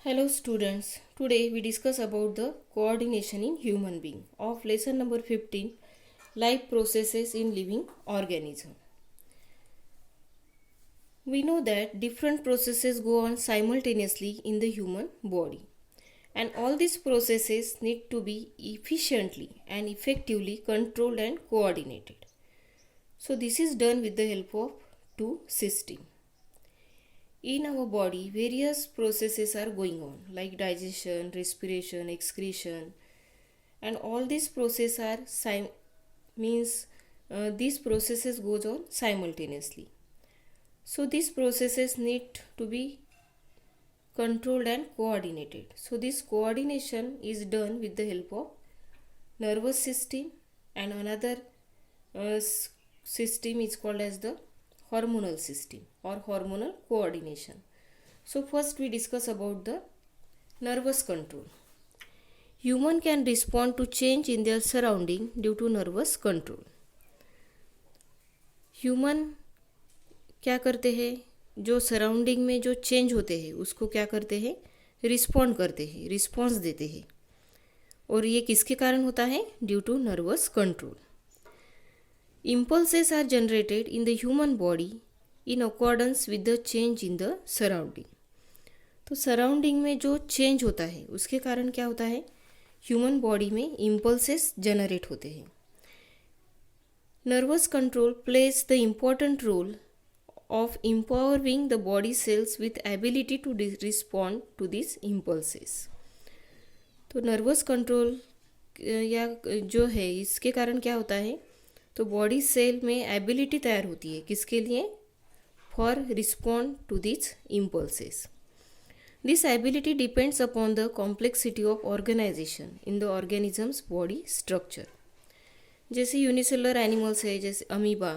Hello students, today we discuss about the coordination in human being of lesson number 15, life processes in living organism. We know that different processes go on simultaneously in the human body, and all these processes need to be efficiently and effectively controlled and coordinated. So this is done with the help of two systems. In our body, various processes are going on like digestion, respiration, excretion, and all these processes are these processes goes on simultaneously. So these processes need to be controlled and coordinated. So this coordination is done with the help of nervous system, and another system is called as the hormonal system or hormonal coordination. So first we discuss about the nervous control. Human can respond to change in their surrounding due to nervous control. Human क्या करते हैं, जो surrounding में जो change होते हैं उसको क्या करते हैं, रिस्पॉन्ड करते हैं, रिस्पॉन्स देते हैं. और ये किसके कारण होता है, due to nervous control. Impulses are generated in the human body in accordance with the change in the surrounding. तो सराउंडिंग में जो चेंज होता है उसके कारण क्या होता है, ह्यूमन बॉडी में इम्पल्सेस जनरेट होते हैं. Nervous control plays the important role of empowering the body cells with ability to respond to these impulses. तो नर्वस कंट्रोल या जो है इसके कारण क्या होता है, तो बॉडी सेल में एबिलिटी तैयार होती है किसके लिए, for respond to this impulses. This ability depends upon the complexity of organization in the organism's body structure. जैसे यूनिसेलुलर एनिमल्स है, जैसे amoeba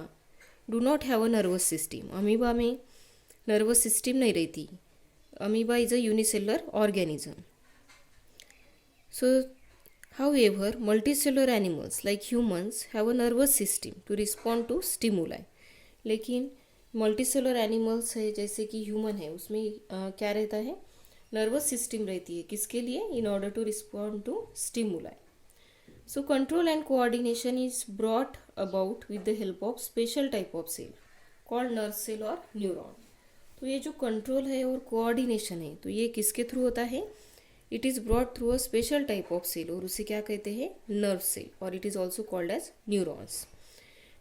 do not have a nervous system. Amoeba में नर्वस सिस्टम नहीं रहती. Amoeba is a unicellular organism. So however, multicellular animals like humans have a nervous system to respond to stimuli. लेकिन multicellular animals है जैसे कि human है, उसमें क्या रहता है, नर्वस सिस्टम रहती है किसके लिए, in order to respond to stimuli. So control and coordination is brought about with the help of special type of cell called nerve cell और न्यूरॉन. तो ये जो कंट्रोल है और कोऑर्डिनेशन है तो ये किसके थ्रू होता है, it is brought through a special type of cell और उसे क्या कहते हैं, नर्व सेल, और it is also called as neurons.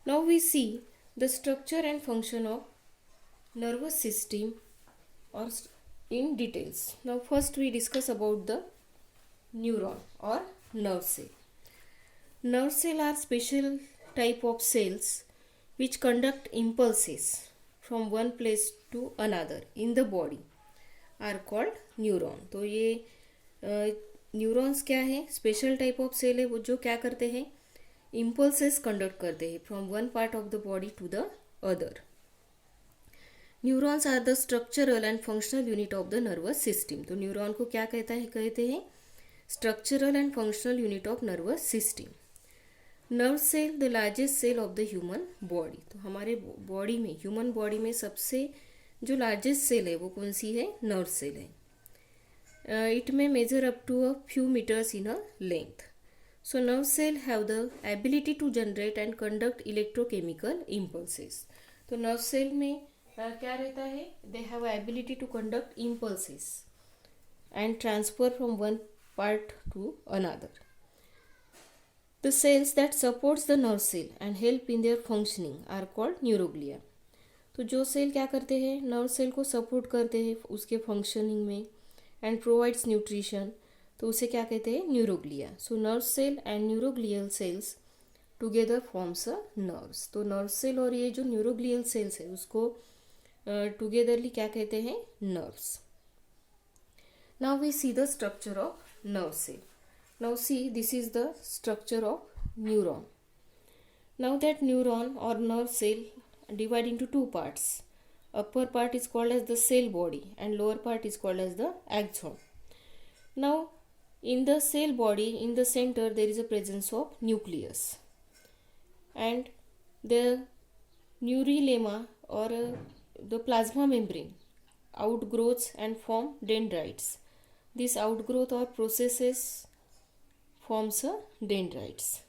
Now we see the structure and function of nervous system और in details. Now first we discuss about the neuron और nerve cell. Nerve cells are special type of cells which conduct impulses from one place to another in the body are called neuron. तो ये neurons क्या है, special type of cell है वो जो क्या करते हैं, इम्पल्सेस कंडक्ट करते हैं from one part of the body to the other. Neurons are the structural and functional unit of the nervous system. तो न्यूरॉन को क्या कहते हैं, structural and functional unit of nervous system. Nerve cell the largest cell of the human body. तो हमारे body में, human body में सबसे जो लार्जेस्ट सेल है वो कौन सी है, नर्व सेल है. It may measure up to a few metres in a length. So nerve cell have the ability to generate and conduct electrochemical impulses. तो नर्व सेल में क्या रहता है, they have ability to conduct impulses and transfer from one part to another. The cells that supports the nerve cell and help in their functioning are called neuroglia. तो जो cell क्या करते हैं, nerve cell को support करते हैं उसके functioning में एंड प्रोवाइड्स न्यूट्रिशन, तो उसे क्या कहते हैं, neuroglia. So nerve cell and neuroglial cells together forms a nerves. तो नर्व सेल और ये जो न्यूरोग्लियल सेल्स है उसको टुगेदरली क्या कहते हैं, nerves. Now we see the structure of nerve cell. Now see, this is the structure of neuron. Now that neuron or nerve cell divide into two parts. Upper part is called as the cell body and lower part is called as the axon. Now in the cell body, in the center there is a presence of nucleus and the neurilemma or the plasma membrane outgrows and form dendrites. This outgrowth or processes forms a dendrites.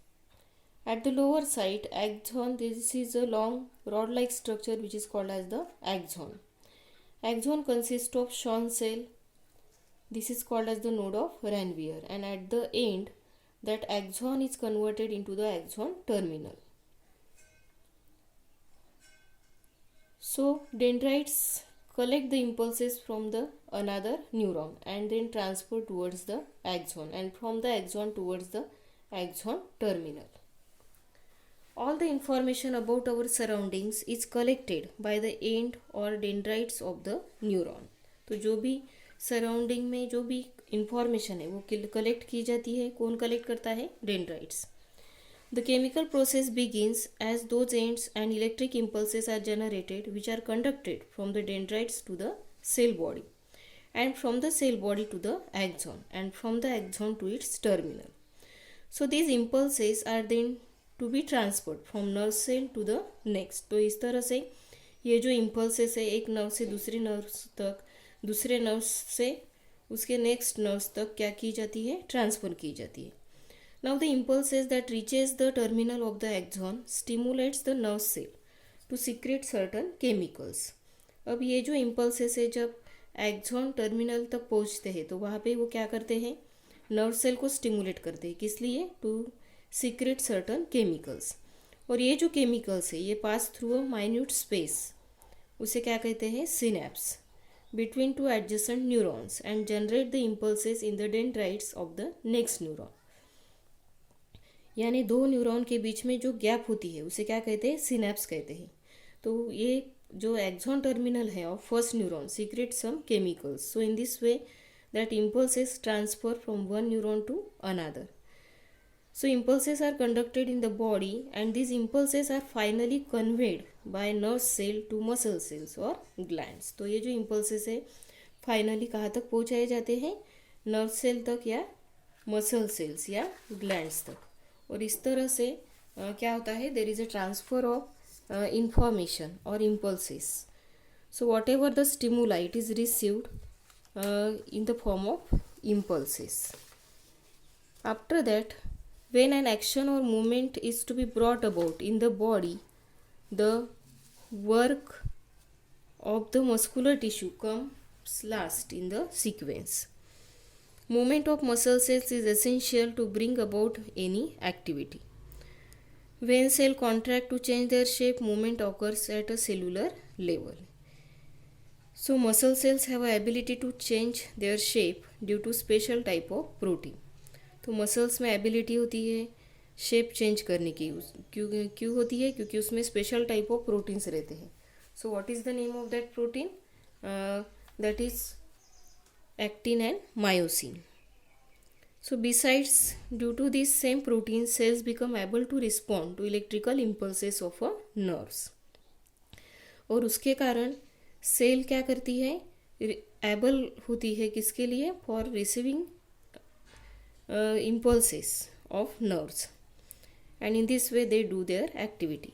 At the lower side, axon, this is a long rod-like structure which is called as the axon. Axon consists of Schwann cell. This is called as the node of Ranvier, and at the end, that axon is converted into the axon terminal. So dendrites collect the impulses from the another neuron and then transfer towards the axon, and from the axon towards the axon terminal. All the information about our surroundings is collected by the end or dendrites of the neuron. तो जो भी surrounding में जो भी information है वो collect की जाती है. कौन कलेक्ट करता है? Dendrites. The chemical process begins as those ends and electric impulses are generated, which are conducted from the dendrites to the cell body, and from the cell body to the axon, and from the axon to its terminal. So these impulses are then to be transferred from nerve cell to the next. तो इस तरह से ये जो impulses है एक nerve से दूसरे नर्व तक, दूसरे नर्व से उसके नेक्स्ट नर्व तक क्या की जाती है? ट्रांसफ़र की जाती है. Now the impulses that reaches the terminal of the axon stimulates the nerve cell to secrete certain chemicals. अब ये जो impulses है जब axon terminal तक पहुँचते हैं तो वहाँ पे वो क्या करते हैं? नर्व सेल को स्टिमुलेट करते हैं. किस लिए? To secrete certain chemicals. और ये जो केमिकल्स है ये pass through a minute space, उसे क्या कहते हैं? Synapse between two adjacent neurons and generate the impulses in the dendrites of the next neuron. यानी दो न्यूरॉन के बीच में जो गैप होती है उसे क्या कहते हैं? सिनेप्स कहते हैं. तो ये जो एक्सॉन टर्मिनल है of first neuron secrete some chemicals. So in this way that impulses transfer from one neuron to another. So impulses are conducted in the body, and these impulses are finally conveyed by nerve cell to muscle cells or glands. तो ये जो impulses है finally कहाँ तक पहुँचाए जाते हैं? Nerve cell तक या मसल सेल्स या ग्लैंड्स तक. और इस तरह से क्या होता है? There is a transfer of information और impulses. So whatever the stimuli it is received in the form of impulses. After that, when an action or movement is to be brought about in the body, the work of the muscular tissue comes last in the sequence. Movement of muscle cells is essential to bring about any activity. When cells contract to change their shape, movement occurs at a cellular level. So muscle cells have a ability to change their shape due to special type of protein. तो muscles में ability होती है shape change करने की. क्यों होती है? क्योंकि उसमें स्पेशल टाइप ऑफ प्रोटीन्स रहते हैं. So what is the name of that protein? That is actin and myosin. So besides, due to this same protein, cells become able to respond to electrical impulses of a nerves. और उसके कारण cell क्या करती है? Able होती है किसके लिए? For receiving impulses of nerves, and in this way they do their activity.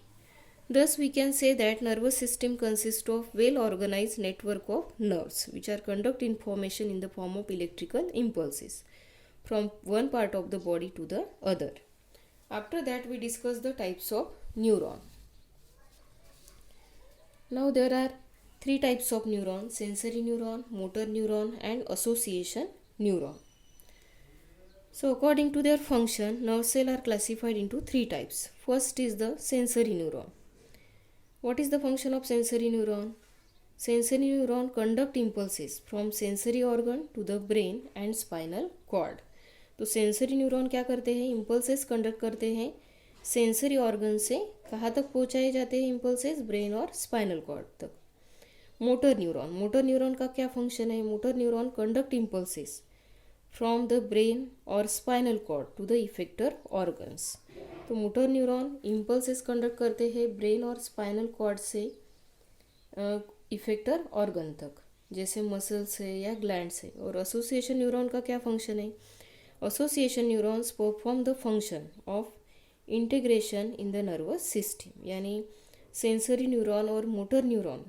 Thus we can say that nervous system consists of well organized network of nerves which are conduct information in the form of electrical impulses from one part of the body to the other. After that we discuss the types of neuron. Now there are three types of neuron: sensory neuron, motor neuron and association neuron. So according to their function, nerve cells are classified into three types. First is the sensory neuron. What is the function of sensory neuron? Sensory neuron conduct impulses from sensory organ to the brain and spinal cord. तो sensory neuron क्या करते हैं? Impulses conduct करते हैं sensory organ से कहाँ तक पहुँचाए जाते हैं इम्पल्सेस? ब्रेन और स्पाइनल कॉर्ड तक. Motor neuron. मोटर न्यूरॉन का क्या फंक्शन है? Motor neuron conduct impulses from the brain और spinal cord to the effector organs. तो मोटर न्यूरॉन इम्पल्सेस कंडक्ट करते हैं ब्रेन और स्पाइनल कॉर्ड से इफेक्टर ऑर्गन तक, जैसे मसल्स है या ग्लैंड्स है. और एसोसिएशन न्यूरॉन का क्या फंक्शन है? Association neurons perform the function of integration in the nervous system. यानी सेंसरी न्यूरॉन और मोटर न्यूरॉन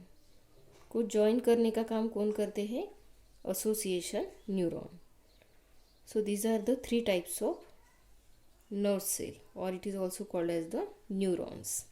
को जॉइन करने का काम कौन करते हैं? Association neuron. So these are the three types of nerve cell, or it is also called as the neurons.